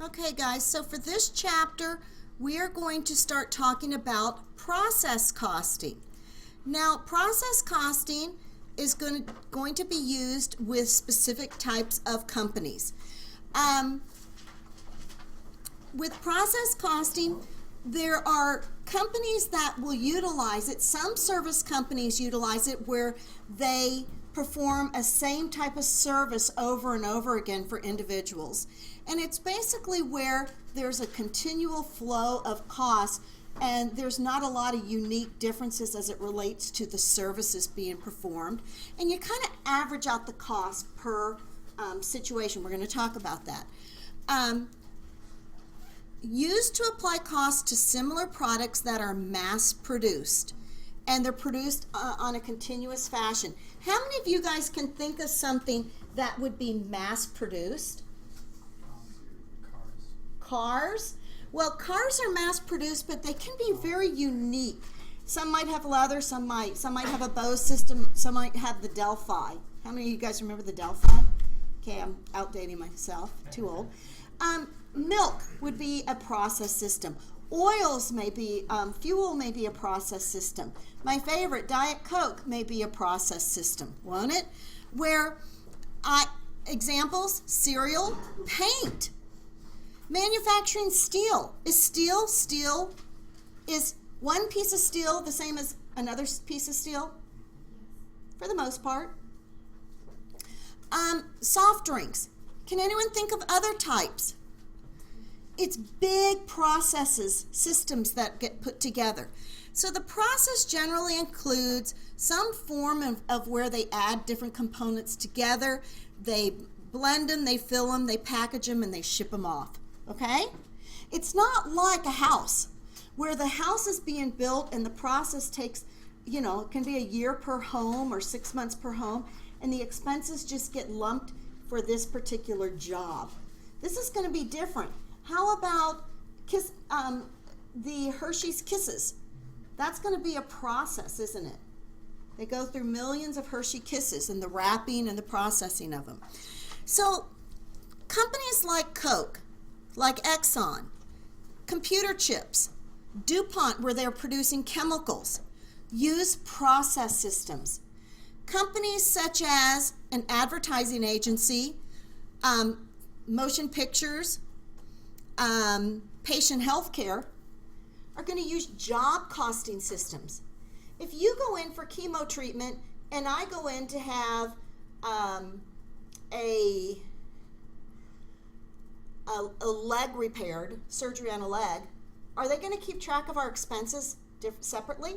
Okay, guys, so for this chapter, we are going to start talking about process costing. Now, process costing is going to be used with specific types of companies. With process costing, there are companies that will utilize it. Some service companies utilize it where they perform a same type of service over and over again for individuals. And it's basically where there's a continual flow of costs and there's not a lot of unique differences as it relates to the services being performed. And you kind of average out the cost per situation. We're going to talk about that. Used to apply costs to similar products that are mass produced. And they're produced on a continuous fashion. How many of you guys can think of something that would be mass produced? Cars. Well, cars are mass produced, but they can be very unique. Some might have leather, some might have a Bose system, some might have the Delphi. How many of you guys remember the Delphi? Okay, I'm outdating myself, too old. Milk would be a process system. Oils may be, fuel may be a process system. My favorite, Diet Coke, may be a process system, won't it? Where, examples, cereal, paint. Manufacturing steel. Is one piece of steel the same as another piece of steel? For the most part. Soft drinks. Can anyone think of other types? It's big processes, systems that get put together. So the process generally includes some form of where they add different components together, they blend them, they fill them, they package them, and they ship them off, okay? It's not like a house where the house is being built and the process takes, it can be a year per home or 6 months per home, and the expenses just get lumped for this particular job. This is going to be different. How about the Hershey's Kisses? That's going to be a process, isn't it? They go through millions of Hershey Kisses and the wrapping and the processing of them. So companies like Coke, like Exxon, computer chips, DuPont, where they're producing chemicals, use process systems. Companies such as an advertising agency, motion pictures, patient health care are going to use job costing systems. If you go in for chemo treatment and I go in to have a leg repaired, surgery on a leg, are they going to keep track of our expenses separately?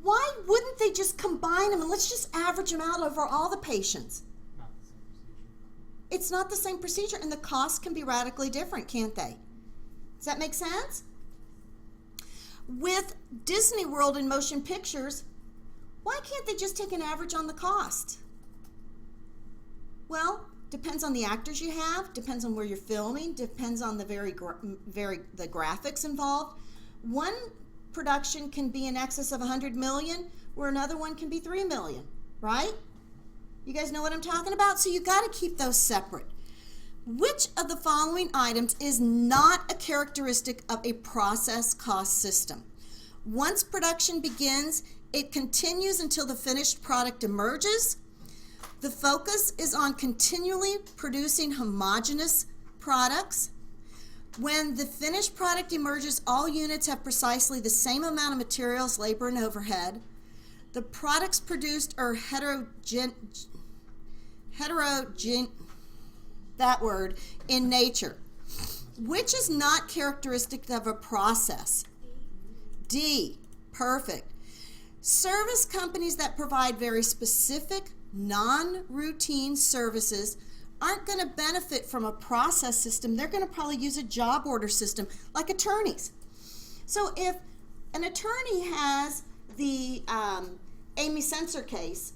Why wouldn't they just combine them and let's just average them out over all the patients? It's not the same procedure, and the costs can be radically different, can't they? Does that make sense? With Disney World and motion pictures, why can't they just take an average on the cost? Well, depends on the actors you have, depends on where you're filming, depends on the the graphics involved. One production can be in excess of 100 million, where another one can be 3 million, right? You guys know what I'm talking about? So you got to keep those separate. Which of the following items is not a characteristic of a process cost system? Once production begins, it continues until the finished product emerges. The focus is on continually producing homogeneous products. When the finished product emerges, all units have precisely the same amount of materials, labor, and overhead. The products produced are in nature, which is not characteristic of a process. D, perfect. Service companies that provide very specific, non-routine services aren't going to benefit from a process system. They're going to probably use a job order system, like attorneys. So if an attorney has the Amy Sensor case,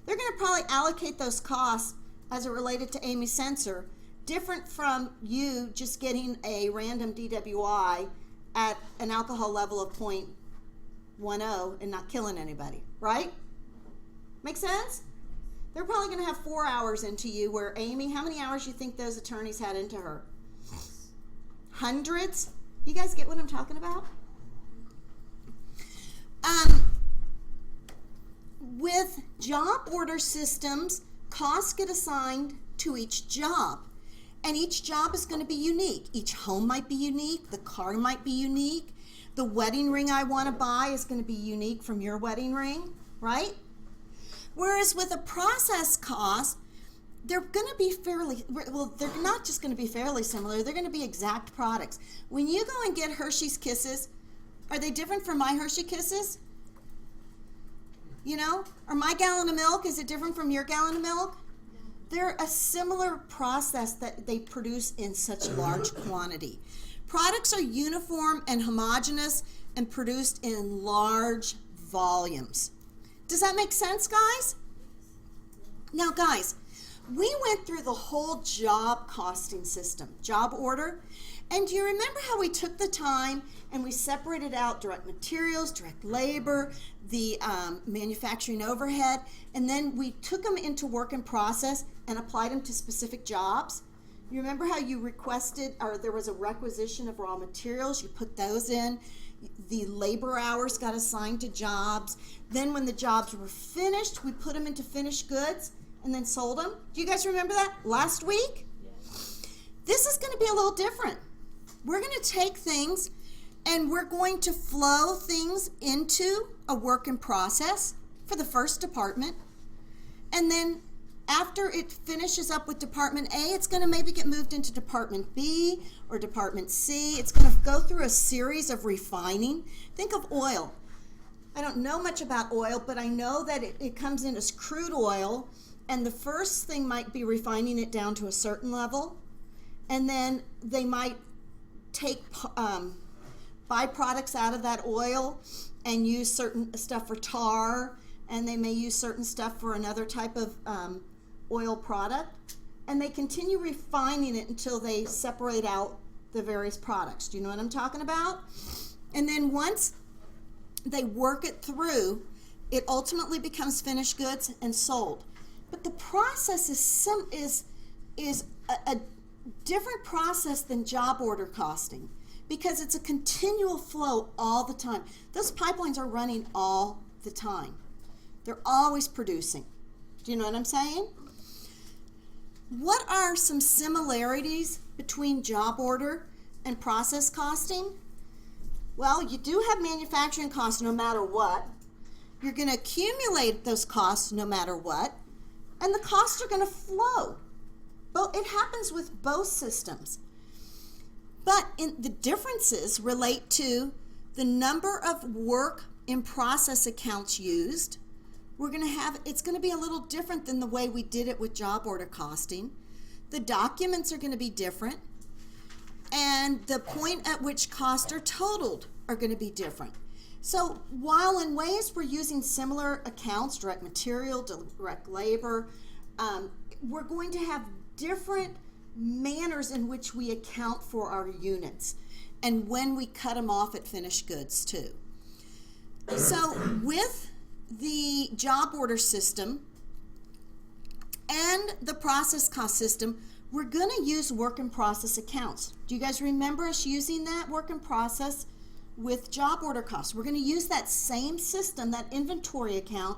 they're going to probably allocate those costs as it related to Amy Sensor, different from you just getting a random DWI at an alcohol level of 0.10 and not killing anybody, right? Make sense? They're probably going to have 4 hours into you, where Amy, how many hours do you think those attorneys had into her? hundreds. You guys get what I'm talking about? With job order systems, costs get assigned to each job. And each job is going to be unique. Each home might be unique. The car might be unique. The wedding ring I want to buy is going to be unique from your wedding ring, right? Whereas with a process cost, they're going to be they're not just going to be fairly similar. They're going to be exact products. When you go and get Hershey's Kisses, are they different from my Hershey Kisses? You know? Or my gallon of milk, is it different from your gallon of milk? They're a similar process that they produce in such large quantity. Products are uniform and homogeneous and produced in large volumes. Does that make sense, guys? Now, guys, we went through the whole job costing system, job order, and do you remember how we took the time and we separated out direct materials, direct labor, the manufacturing overhead, and then we took them into work in process and applied them to specific jobs? You remember how you requested, or there was a requisition of raw materials, you put those in, the labor hours got assigned to jobs, then when the jobs were finished, we put them into finished goods and then sold them. Do you guys remember that last week? Yes. This is going to be a little different. We're going to take things and we're going to flow things into a work in process for the first department, and then after it finishes up with Department A, it's going to maybe get moved into Department B or Department C. It's going to go through a series of refining. Think of oil. I don't know much about oil, but I know that it comes in as crude oil, and the first thing might be refining it down to a certain level, and then they might take byproducts out of that oil and use certain stuff for tar, and they may use certain stuff for another type of oil product, and they continue refining it until they separate out the various products. Do you know what I'm talking about? And then once they work it through, it ultimately becomes finished goods and sold. But the process is a different process than job order costing, because it's a continual flow all the time. Those pipelines are running all the time. They're always producing. Do you know what I'm saying? What are some similarities between job order and process costing? Well, you do have manufacturing costs no matter what. You're going to accumulate those costs no matter what, and the costs are going to flow. But it happens with both systems. But the differences relate to the number of work in process accounts used. It's going to be a little different than the way we did it with job order costing. The documents are going to be different, and the point at which costs are totaled are going to be different. So while in ways we're using similar accounts, direct material, direct labor, we're going to have different manners in which we account for our units and when we cut them off at finished goods too. So with the job order system and the process cost system, we're going to use work in process accounts. Do you guys remember us using that work in process with job order costs? We're going to use that same system, that inventory account,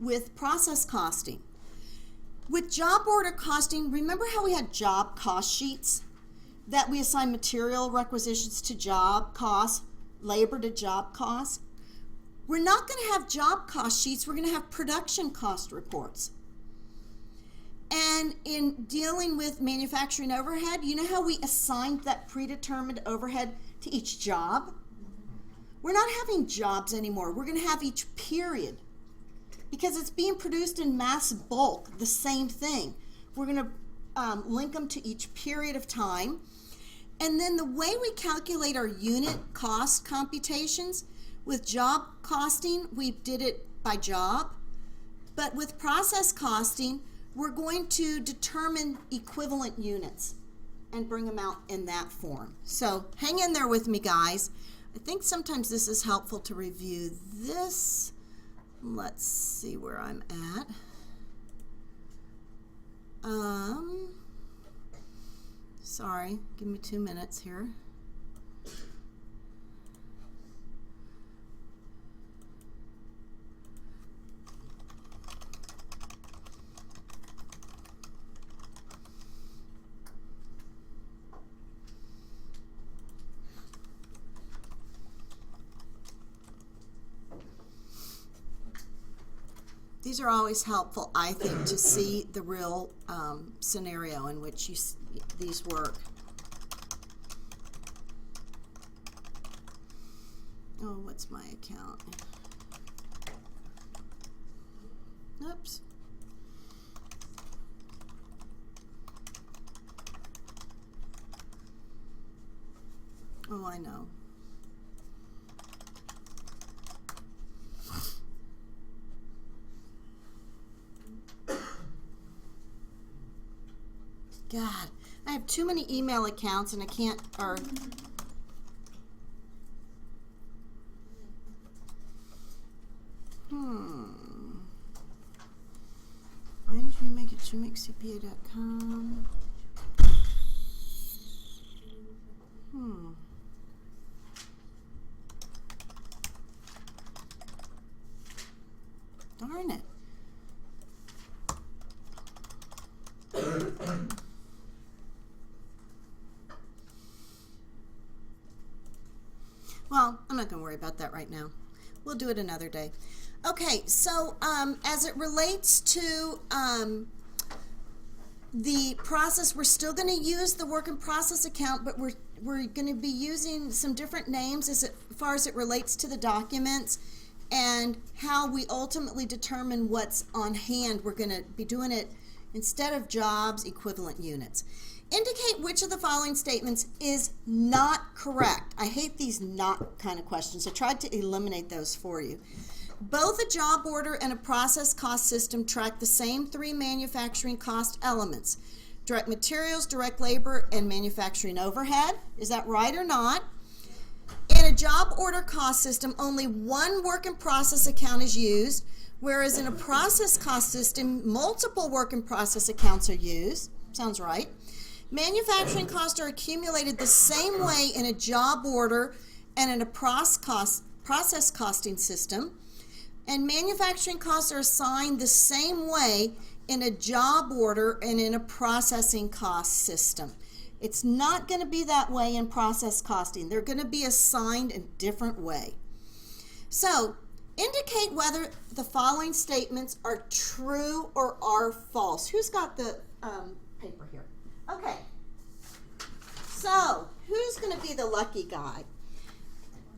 with process costing. With job order costing, remember how we had job cost sheets that we assign material requisitions to job costs, labor to job costs? We're not going to have job cost sheets, we're going to have production cost reports. And in dealing with manufacturing overhead, you know how we assigned that predetermined overhead to each job? We're not having jobs anymore. We're going to have each period, because it's being produced in mass bulk, the same thing. We're going to link them to each period of time. And then the way we calculate our unit cost computations, with job costing, we did it by job. But with process costing, we're going to determine equivalent units and bring them out in that form. So hang in there with me, guys. I think sometimes this is helpful to review this. Let's see where I'm at. Sorry, give me 2 minutes here. These are always helpful, I think, to see the real scenario in which these work. Oh, what's my account? Oops. Oh, I know. God, I have too many email accounts and I can't, When did you make it to makecpa.com? Darn it. Well, I'm not going to worry about that right now. We'll do it another day. Okay, so as it relates to the process, we're still going to use the work in process account, but we're going to be using some different names as far as it relates to the documents and how we ultimately determine what's on hand. We're going to be doing it instead of jobs, equivalent units. Indicate which of the following statements is not correct. I hate these not kind of questions. I tried to eliminate those for you. Both a job order and a process cost system track the same three manufacturing cost elements: direct materials, direct labor, and manufacturing overhead. Is that right or not? In a job order cost system, only one work in process account is used, whereas in a process cost system, multiple work in process accounts are used. Sounds right. Manufacturing costs are accumulated the same way in a job order and in a process costing system. And manufacturing costs are assigned the same way in a job order and in a processing cost system. It's not going to be that way in process costing. They're going to be assigned in a different way. So, indicate whether the following statements are true or are false. Who's got the paper here? Okay. So, who's going to be the lucky guy?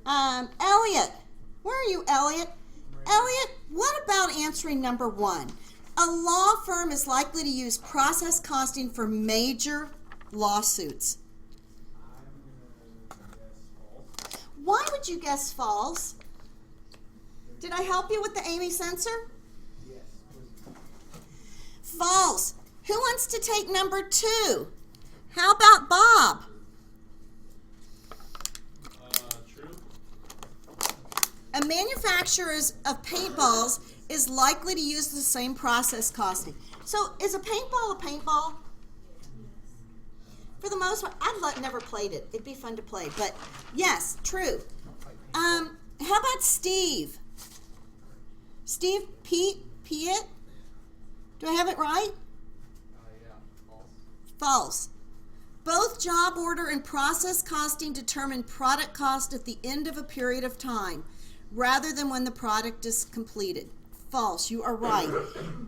Elliot. Where are you, Elliot? Elliot, what about answering number 1? A law firm is likely to use process costing for major lawsuits. Why would you guess false? Did I help you with the Amy sensor? Yes. False. Who wants to take number 2? How about Bob? True. A manufacturer of paintballs is likely to use the same process costing. So is a paintball a paintball? For the most part, I've never played it. It'd be fun to play, but yes, true. How about Steve? Steve Piet? Do I have it right? Yeah. False. False. Both job order and process costing determine product cost at the end of a period of time, rather than when the product is completed. False. You are right.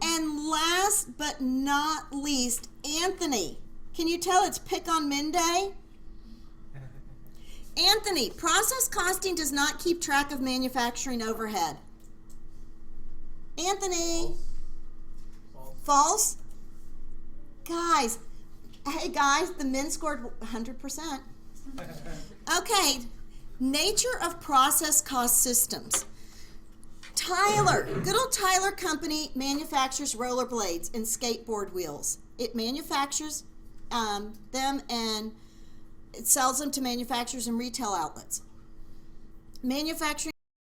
And last but not least, Anthony. Can you tell it's Pick on Men Day? Anthony, process costing does not keep track of manufacturing overhead. Anthony. False. False? Guys, hey guys, the men scored 100%. Okay, nature of process cost systems. Tyler, good old Tyler Company manufactures rollerblades and skateboard wheels. It manufactures them and it sells them to manufacturers and retail outlets. Manufacturing